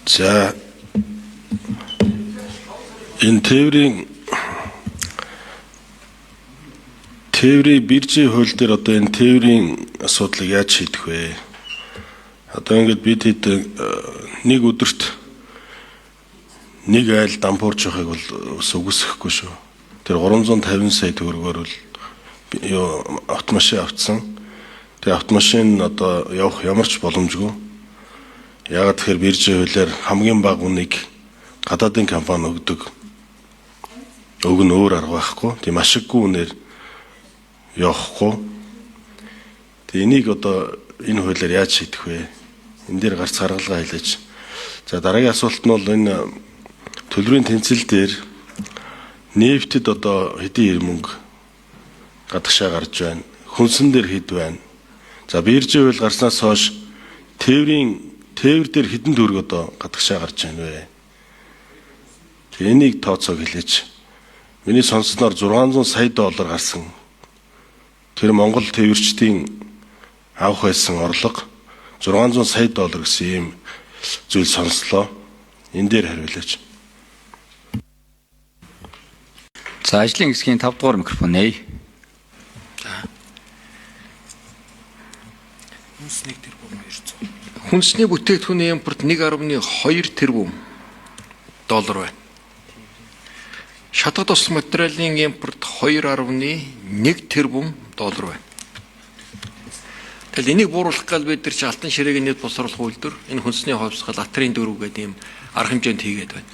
За энэ тээврийн биржийн хууль дээр одоо энэ тээврийн асуудлыг яаж шийдэх вэ? Одоо ингээд бид нэг өдөрт нэг айл дампуурч явахыг бол үгүйсэхгүй шүү. Тэр 350 сая төгрөгөөр бол автомашин авцсан. Тэгээ автомашин одоо явах ямар ч боломжгүй. Яагаад тэгэхээр биржийн хуулиар хамгийн бага үнийг гадаадын компани өгдөг. Өг нь өөр арга байхгүй. Тийм ашиггүй үнээр явахгүй. Тэгээ энийг одоо энэ хуулиар яаж шийдэх вэ? Энэ дээр гарц гаргалгаа хэлээч. За дараагийн асуулт нь бол энэ төлбөрийн тэнцэл дээр нефтэд одоо хэдийн мөнгө гадагшаа гарч байна. Хүнсэн дээр хэд байна. За биржийн хууль гарснаас хойш тээвэр дээр хэдэн төгрөг одоо гадагшаа гарч байна вэ? Энийг тооцоог хэлээч. Миний сонссноор 600 сая доллар гарсан. Тэр Монгол тээвэрчдийн авах байсан орлого 600 сая доллар гэсэн ийм зүйл сонслоо. Энэ дээр хариулаач. За ажлын хэсгийн 5 дугаар микрофон нэй. Хүнсний бүтээгдэхүүний импорт 1.2 тэрбум доллар байна. Шатах тусал материалын импорт 2.1 тэрбум доллар байна. Тэгэл энийг бууруулах гал бид нар чи алтан ширээгийн нийт босруулах үйлдвэр энэ хүнсний ховсгол атрийн дөрөв гэдэг ийм арга хэмжээнд хийгээд байна.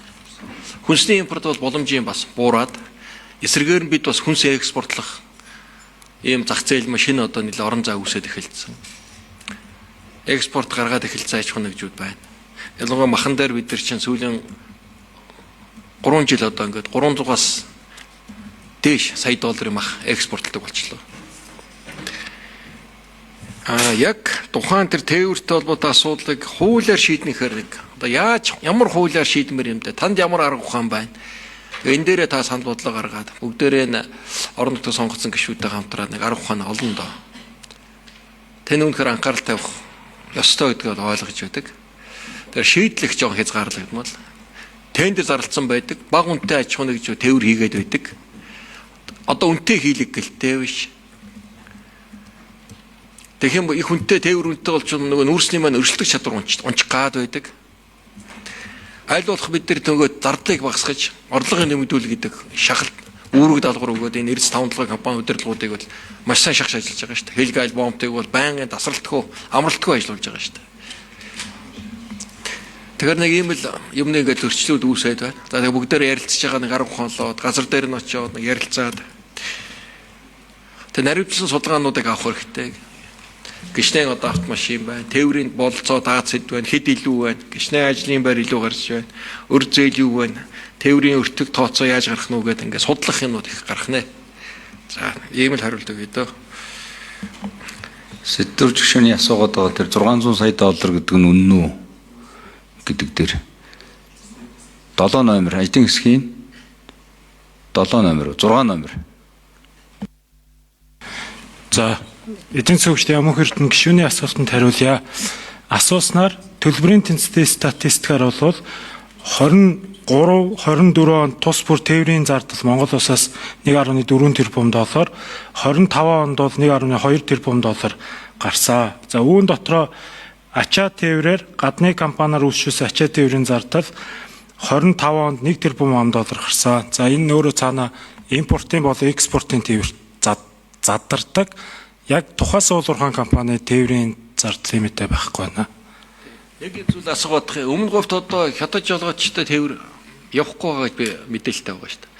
Хүнсний импорт бол боломжийн бас буураад эсрэгээр нь бид бас хүнс экспортлох ийм зах зээл машин одоо нэлээд орон зай үүсээд эхэлсэн. Экспорт гаргаад эхэлсэн аж ахуйн нэгжүүд байна. Ялангуяа махан дээр бид нар чинь сүүлийн 3 жил одоо ингээд 300-аас дээш сая долларын мах экспортлдог болчихлоо. Яг тухайн тэр тээвэртэй холбоотой асуудлыг хуулиар шийднэхээр нэг одоо ямар хуулиар шийдмээр юм бэ? Танд ямар арга ухаан байна? Энэ дээрээ та санал бодлоо гаргаад бүгдээрээ орон нутгийн сонгогдсон гишүүдтэй хамтраад нэг арга ухаан олон доо. Тэн үнэхээр анхаарал тавих ёстой гэдгийг ойлгож байдаг. Тэр шийдлэх жоон хязгаарлагдмал. Тендер зарлцсан байдаг. Бага үнэтэй аж ахуйн нэгжүүд тээвэр хийгээд байдаг. Одоо үнэтэй хийлэг гэлтэй биш. Тэгэх юм их үнэтэй тээвэр үнэтэй болж нөгөө нүүрсний маань өршөлтөх чадвар унчих гад байдаг. Аль болох бид нар нөгөө зардлыг багасгаж орлогын нэмэгдүүл гэдэг шахалт үүрэг даалгавар өгөөд энэ 95 компани удирдлагуудыг бол маш сайн шахаж ажиллаж байгаа шүү дээ. Хэлг айл бомбтыг бол байнгын тасралтгүй, амралтгүй ажиллаж байгаа шүү дээ. Тэгэхээр нэг ийм л юмны ингээд зөрчлүүд үүсээд байна. За тэгээ бүгдээр ярилцж байгаа нэг арга ухаанлоод газар дээр нь очиод нэг ярилцаад тэгээ наривчлсан судалгаануудыг авах хэрэгтэй. Гишнээ одоо автомашин байна. Тээврийн бололцоо дац хэд байна, хэд илүү байна. Гишнээ ажлын байр илүү гарч байна. Өр зээл юу байна. Тээврийн өртөг тооцоо яаж гарах нь үгээд ингээд судлах юмнууд их гарах нэ. За ийм л хариулт өгье дөө. Сэдвэр жигшөөний асуугаад байгаа тэр 600 сая доллар гэдэг нь үнэн үү гэдэг дээр 7 номер ажлын хэсгийн 7 номер 6 номер. За эдийн засгийн хөгжлийн Яман Эрдэнэ гишүүний асуултанд хариулъя. Асууснаар төлбөрийн тэнцвэрийн статистикаар бол 23-24 онд тус бүр тээврийн зардал Монгол улсаас 1.4 тэрбум доллар, 25 онд бол 1.2 тэрбум доллар гарсан. За үүн дотроо ачаа тээврээр гадны компаниар үйлчилсэн ачаа тээврийн зардал 25 онд 1 тэрбум доллар гарсан. За энэ өөрөө цаана импортын болон экспортын тээвэр задардаг. Яг тухаас уулуурхан компани тээврийн зардлын мэдээ байхгүй байна. Яг энэ зүйл асуугаад өмнө говьт одоо хятад жолоочтой тээвэр явахгүй байгааг би мэдээлэлтэй байгаа шүү дээ.